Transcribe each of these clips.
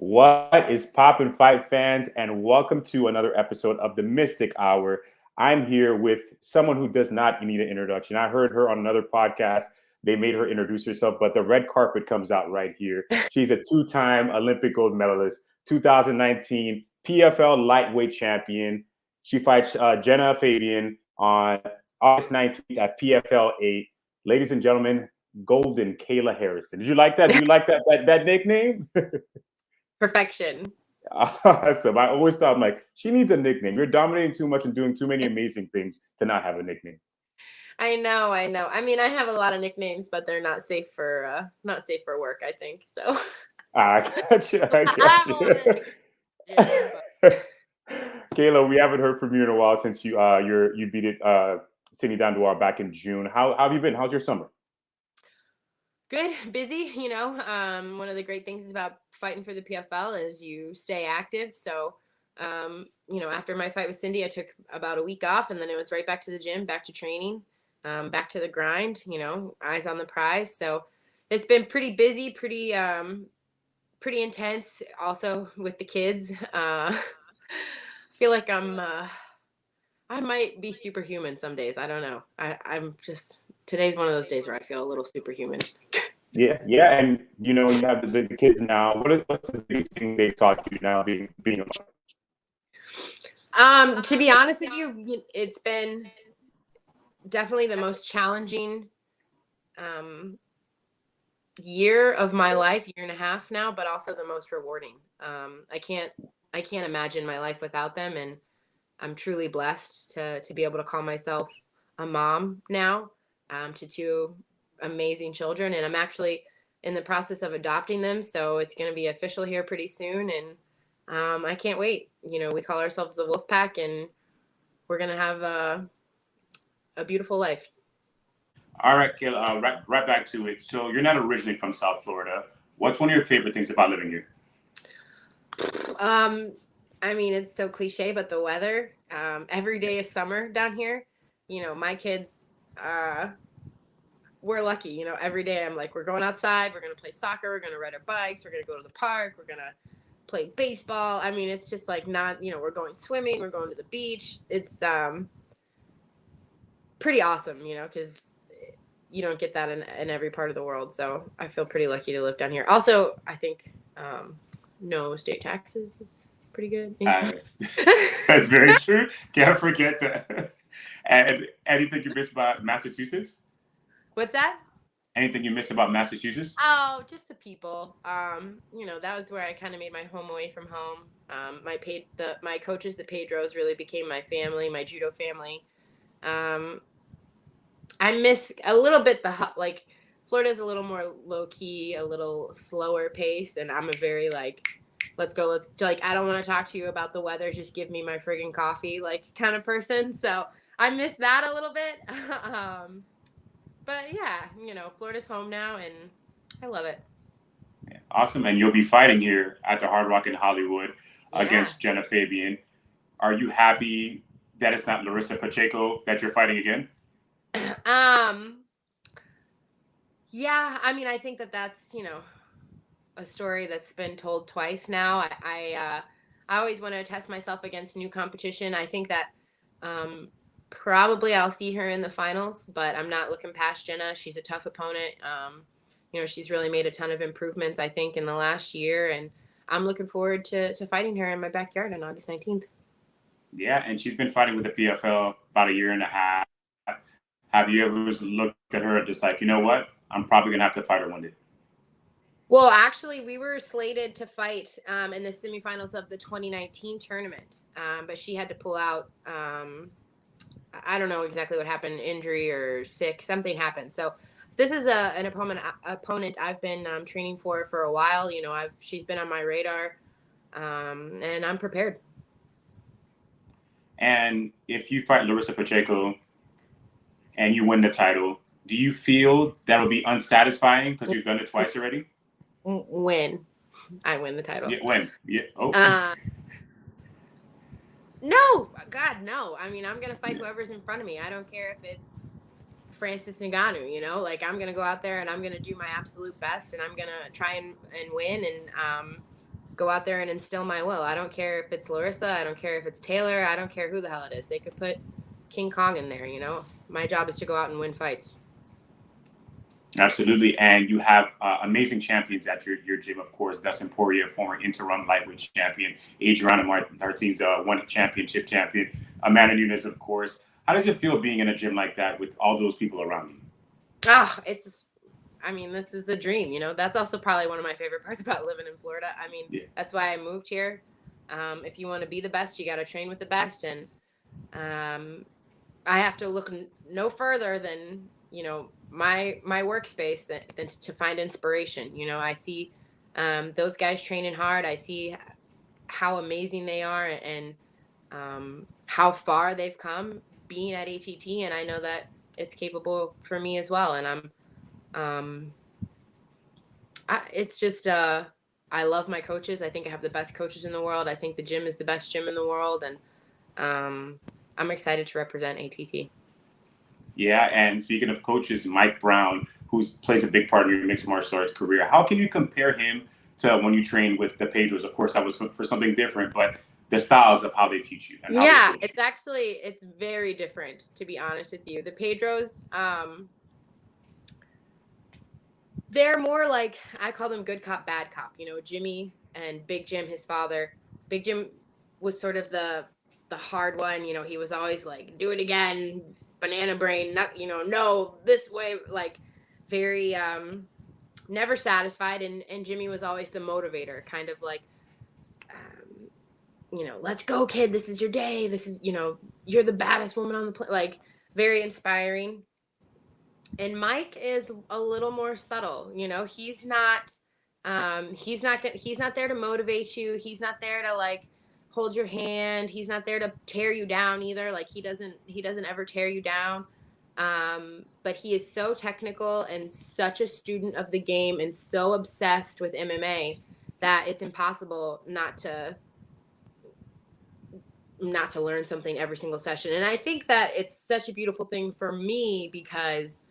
What is poppin' fight fans, and welcome to another episode of the Mystic Hour. I'm here with someone who does not need an introduction. I heard her on another podcast. They made her introduce herself, but the red carpet comes out right here. She's a two-time Olympic gold medalist, 2019 PFL lightweight champion. She fights Jenna Fabian on August 19th at PFL 8. Ladies and gentlemen, Golden Kayla Harrison. Did you like that? Do you like that nickname? Perfection. Awesome. I always thought, I'm like, she needs a nickname. You're dominating too much and doing too many amazing things to not have a nickname. I know. I mean, I have a lot of nicknames, but they're not safe for work, I think. So I got you. I I got have a lot of you. nicknames, but Kayla, we haven't heard from you in a while since you beat it Sydney Danduar back in June. How have you been? How's your summer? good, busy. One of the great things about fighting for the PFL is you stay active. So, after my fight with Cindy, I took about a week off, and then it was right back to the gym, back to training, back to the grind. Eyes on the prize. So it's been pretty busy, pretty intense. Also with the kids. I feel like I might be superhuman some days. I don't know. I'm just today's one of those days where I feel a little superhuman. Yeah, and you have the kids now. What's the biggest thing they've taught you now being a mother? To be honest with you, it's been definitely the most challenging um year of my life, year and a half now, but also the most rewarding. I can't imagine my life without them, and I'm truly blessed to be able to call myself a mom now, to two amazing children, and I'm actually in the process of adopting them, so it's going to be official here pretty soon, and I can't wait. We call ourselves the Wolf Pack, and we're going to have a beautiful life. All right, Kayla, right back to it. So you're not originally from South Florida. What's one of your favorite things about living here? I mean, it's so cliche, but the weather. Every day is summer down here. My kids, we're lucky. Every day I'm like, we're going outside, we're gonna play soccer, we're gonna ride our bikes, we're gonna go to the park, we're gonna play baseball. I mean, it's just like not, we're going swimming, we're going to the beach. It's pretty awesome, because you don't get that in every part of the world. So I feel pretty lucky to live down here. Also, I think no state taxes is pretty good. That's very true. Can't forget that. And anything you miss about Massachusetts? What's that? Anything you miss about Massachusetts? Oh, just the people. That was where I kind of made my home away from home. My coaches, the Pedros, really became my family, my judo family. I miss a little bit like Florida's a little more low key, a little slower pace, and I'm a very like, let's go, like I don't want to talk to you about the weather, just give me my friggin' coffee, like kind of person. So I miss that a little bit. But yeah, Florida's home now, and I love it. Yeah, awesome. And you'll be fighting here at the Hard Rock in Hollywood Yeah. against Jenna Fabian. Are you happy that it's not Larissa Pacheco that you're fighting again? Yeah, I mean, I think that's, a story that's been told twice now. I always want to test myself against new competition. I think that probably I'll see her in the finals, but I'm not looking past Jenna. She's a tough opponent. She's really made a ton of improvements, I think, in the last year, and I'm looking forward to fighting her in my backyard on August 19th. Yeah, and she's been fighting with the PFL about a year and a half. Have you ever looked at her and just like, you know what? I'm probably going to have to fight her one day? Well, actually, we were slated to fight in the semifinals of the 2019 tournament, but she had to pull out. I don't know exactly what happened, injury or sick, something happened. So this is an opponent I've been training for a while. She's been on my radar, and I'm prepared. And if you fight Larissa Pacheco and you win the title, do you feel that'll be unsatisfying because you've done it twice already? When I win the title. Yeah, when? Yeah. Oh. No, God, no. I mean, I'm going to fight whoever's in front of me. I don't care if it's Francis Ngannou, like I'm going to go out there and I'm going to do my absolute best, and I'm going to try and win. And go out there and instill my will. I don't care if it's Larissa. I don't care if it's Taylor. I don't care who the hell it is. They could put King Kong in there, you know. My job is to go out and win fights. Absolutely. And you have amazing champions at your gym, of course. Dustin Poirier, former interim lightweight champion. Adriana Martinez, one championship champion. Amanda Nunes, of course. How does it feel being in a gym like that with all those people around you? This is the dream, you know. That's also probably one of my favorite parts about living in Florida. I mean, That's why I moved here. If you want to be the best, you got to train with the best. And I have to look no further than, you know, my workspace than to find inspiration. You know, I see those guys training hard. I see how amazing they are and how far they've come being at ATT. And I know that it's capable for me as well. And I love my coaches. I think I have the best coaches in the world. I think the gym is the best gym in the world. And I'm excited to represent ATT. Yeah, and speaking of coaches, Mike Brown, who plays a big part in your mixed martial arts career, how can you compare him to when you trained with the Pedros? Of course, that was for something different, but the styles of how they teach you. And how they coach you. It's very different, to be honest with you. The Pedros, they're more like, I call them good cop, bad cop. You know, Jimmy and Big Jim, his father. Big Jim was sort of the hard one. You know, he was always like, do it again, banana brain, not, you know, no, this way, like very never satisfied. And Jimmy was always the motivator, kind of like, you know, let's go, kid. This is your day. This is, you know, you're the baddest woman on the planet. Like, very inspiring. And Mike is a little more subtle. You know, he's not there to motivate you. He's not there to like hold your hand. He's not there to tear you down either. Like he doesn't ever tear you down. But he is so technical and such a student of the game and so obsessed with MMA that it's impossible not to learn something every single session. And I think that it's such a beautiful thing for me because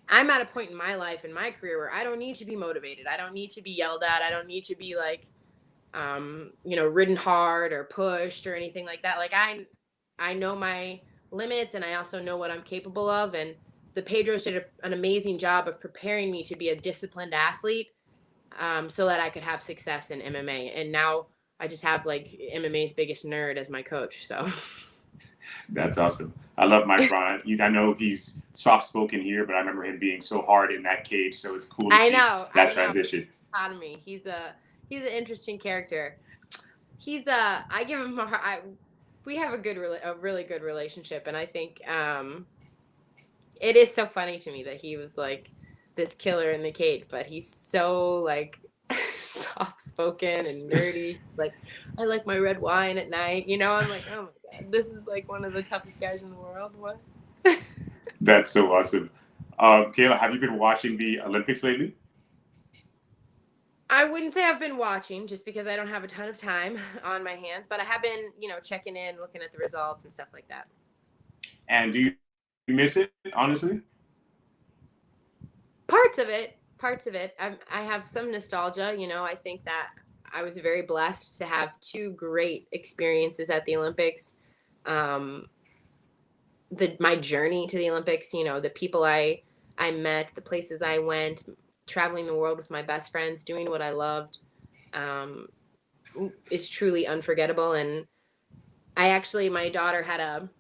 I'm at a point in my life, in my career, where I don't need to be motivated. I don't need to be yelled at. I don't need to be like, you know, ridden hard or pushed or anything like that. Like I know my limits and I also know what I'm capable of. And the Pedros did an amazing job of preparing me to be a disciplined athlete so that I could have success in MMA. And now I just have like MMA's biggest nerd as my coach. So that's awesome. I love Mike Brown. I know he's soft-spoken here, but I remember him being so hard in that cage. So it's cool to see that transition. Proud of me. He's an interesting character. I give him we have a really good relationship, and I think it is so funny to me that he was like this killer in the cage, but he's so like soft-spoken and nerdy. Like, I like my red wine at night. You know, I'm like, oh my God, this is like one of the toughest guys in the world. What? That's so awesome. Kayla, have you been watching the Olympics lately? I wouldn't say I've been watching just because I don't have a ton of time on my hands, but I have been, you know, checking in, looking at the results and stuff like that. And do you miss it, honestly? Parts of it. I have some nostalgia. You know, I think that I was very blessed to have two great experiences at the Olympics. My journey to the Olympics, you know, the people I met, the places I went, traveling the world with my best friends, doing what I loved, is truly unforgettable. And my daughter had a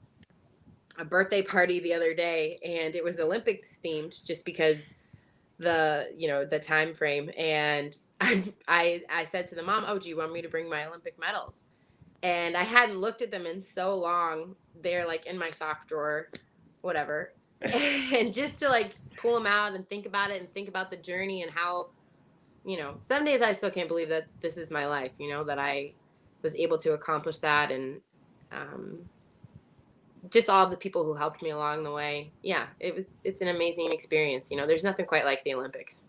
birthday party the other day, and it was Olympics themed just because the time frame. And I said to the mom, oh, do you want me to bring my Olympic medals? And I hadn't looked at them in so long. They're like in my sock drawer, whatever. And just to like pull them out and think about it and think about the journey and how, you know, some days I still can't believe that this is my life, you know, that I was able to accomplish that. And just all of the people who helped me along the way. Yeah, it's an amazing experience. You know, there's nothing quite like the Olympics.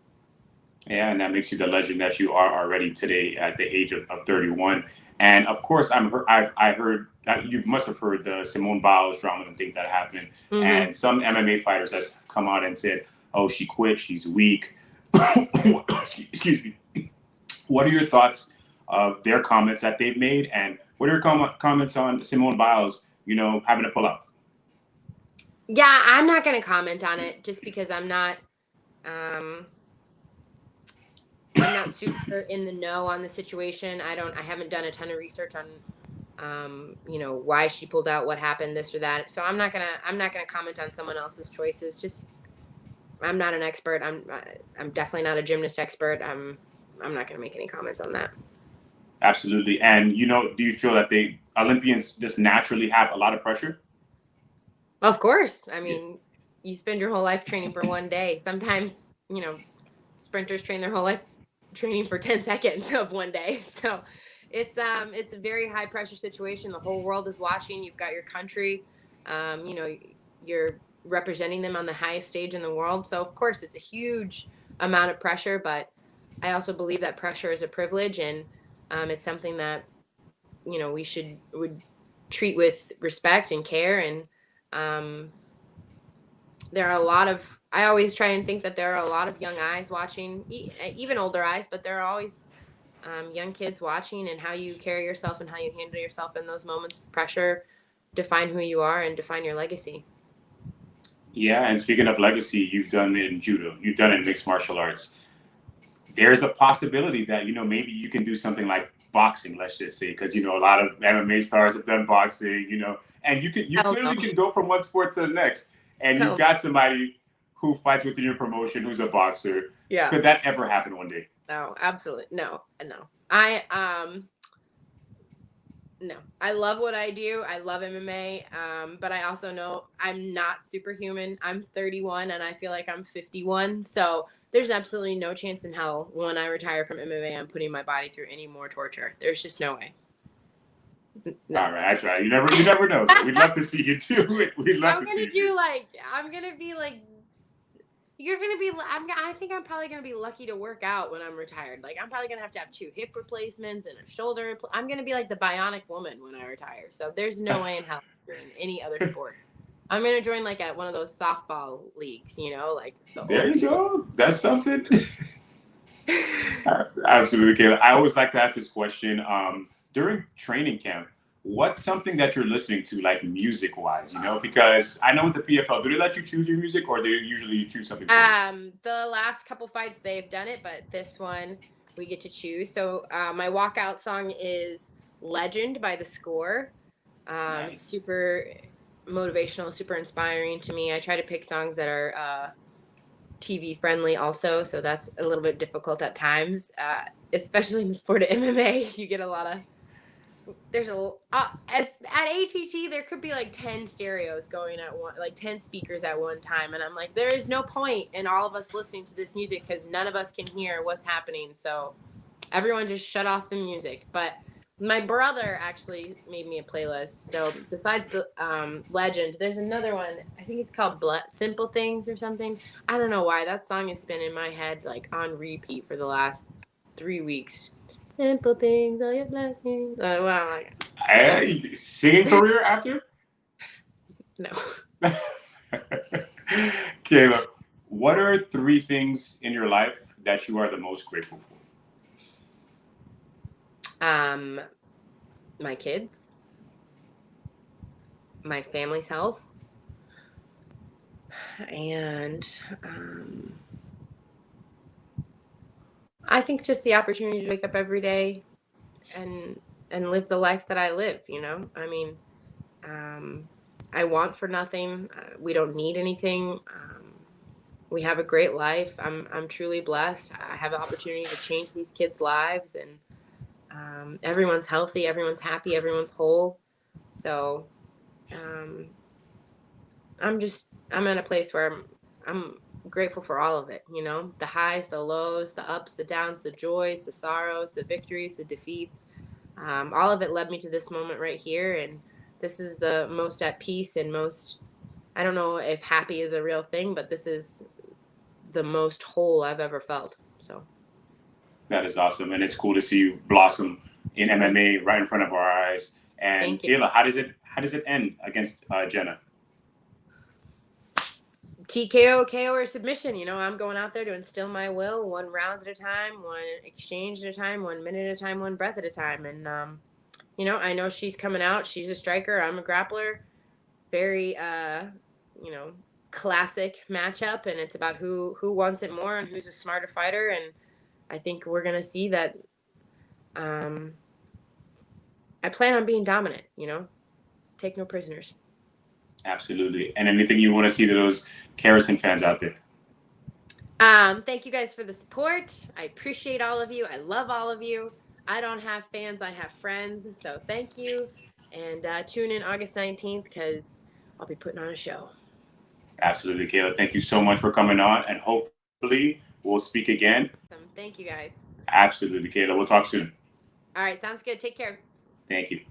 Yeah, and that makes you the legend that you are already today at the age of 31. And of course, I heard that you must have heard the Simone Biles drama and things that happened. Mm-hmm. And some MMA fighters have come out and said, oh, she quit, she's weak. Excuse me. What are your thoughts of their comments that they've made, and what are your comments on Simone Biles, having to pull out? Yeah, I'm not going to comment on it just because I'm not super in the know on the situation. I haven't done a ton of research on why she pulled out, what happened, this or that. So I'm not gonna comment on someone else's choices. Just, I'm not an expert. I'm definitely not a gymnast expert. I'm not gonna make any comments on that. Absolutely. And do you feel that Olympians just naturally have a lot of pressure? Of course. I mean, you spend your whole life training for one day. Sometimes, sprinters train their whole life training for 10 seconds of one day. So it's a very high pressure situation. The whole world is watching. You've got your country, you're representing them on the highest stage in the world. So of course it's a huge amount of pressure, but I also believe that pressure is a privilege, and it's something that, we would treat with respect and care. And there are a lot of, I always try and think that there are a lot of young eyes watching, even older eyes, but there are always young kids watching, and how you carry yourself and how you handle yourself in those moments of pressure define who you are and define your legacy. Yeah, and speaking of legacy, you've done it in judo, you've done it in mixed martial arts. There's a possibility that, maybe you can do something like boxing, let's just say, because, a lot of MMA stars have done boxing, and you clearly can go from one sport to the next. And you've got somebody who fights within your promotion who's a boxer. Yeah. Could that ever happen one day? No, absolutely. No. No. I love what I do. I love MMA. But I also know I'm not superhuman. I'm 31 and I feel like I'm 51. So there's absolutely no chance in hell when I retire from MMA, I'm putting my body through any more torture. There's just no way. No. All right, I try. You never know. We'd love to see you do it. I'm gonna be like, you're gonna be. I think I'm probably gonna be lucky to work out when I'm retired. Like, I'm probably gonna have 2 hip replacements and a shoulder. I'm gonna be like the bionic woman when I retire. So there's no way in hell I'm doing any other sports. I'm gonna join like at one of those softball leagues. Like. There you go. That's something. Absolutely, Kayla. I always like to ask this question. During training camp, what's something that you're listening to, like music-wise? Because I know with the PFL, do they let you choose your music, or do they usually choose something? The last couple fights they've done it, but this one we get to choose. So my walkout song is "Legend" by The Score. Nice. It's super motivational, super inspiring to me. I try to pick songs that are TV friendly also, so that's a little bit difficult at times, especially in the sport of MMA. You get a lot of, at ATT there could be like 10 stereos going at one, like 10 speakers at one time, and I'm like, there is no point in all of us listening to this music because none of us can hear what's happening, so everyone just shut off the music. But my brother actually made me a playlist. So besides the Legend, there's another one. I think it's called Simple Things or something. I don't know why. That song has been in my head like on repeat for the last 3 weeks. Simple things, all your blessings. Wow. Singing career after? No. Kayla, what are 3 things in your life that you are the most grateful for? My kids, my family's health, and I think just the opportunity to wake up every day and live the life that I live. I mean, I want for nothing. We don't need anything. We have a great life. I'm truly blessed. I have the opportunity to change these kids' lives, and everyone's healthy, everyone's happy, everyone's whole. So I'm in a place where I'm grateful for all of it, the highs, the lows, the ups, the downs, the joys, the sorrows, the victories, the defeats. All of it led me to this moment right here, and this is the most at peace and most, I don't know if happy is a real thing, but this is the most whole I've ever felt. So that is awesome, and it's cool to see you blossom in MMA right in front of our eyes. And Kayla, how does it end against Jenna? TKO, KO, or submission. You know, I'm going out there to instill my will, one round at a time, one exchange at a time, 1 minute at a time, one breath at a time. And, you know, I know she's coming out. She's a striker. I'm a grappler. Very, you know, classic matchup. And it's about who wants it more and who's a smarter fighter. And I think we're going to see that. I plan on being dominant, you know, take no prisoners. Absolutely. And anything you want to see to those Harrison fans out there? Thank you guys for the support. I appreciate all of you. I love all of you. I don't have fans, I have friends. So thank you. And tune in August 19th because I'll be putting on a show. Absolutely, Kayla. Thank you so much for coming on. And hopefully we'll speak again. Thank you guys. Absolutely, Kayla. We'll talk soon. All right. Sounds good. Take care. Thank you.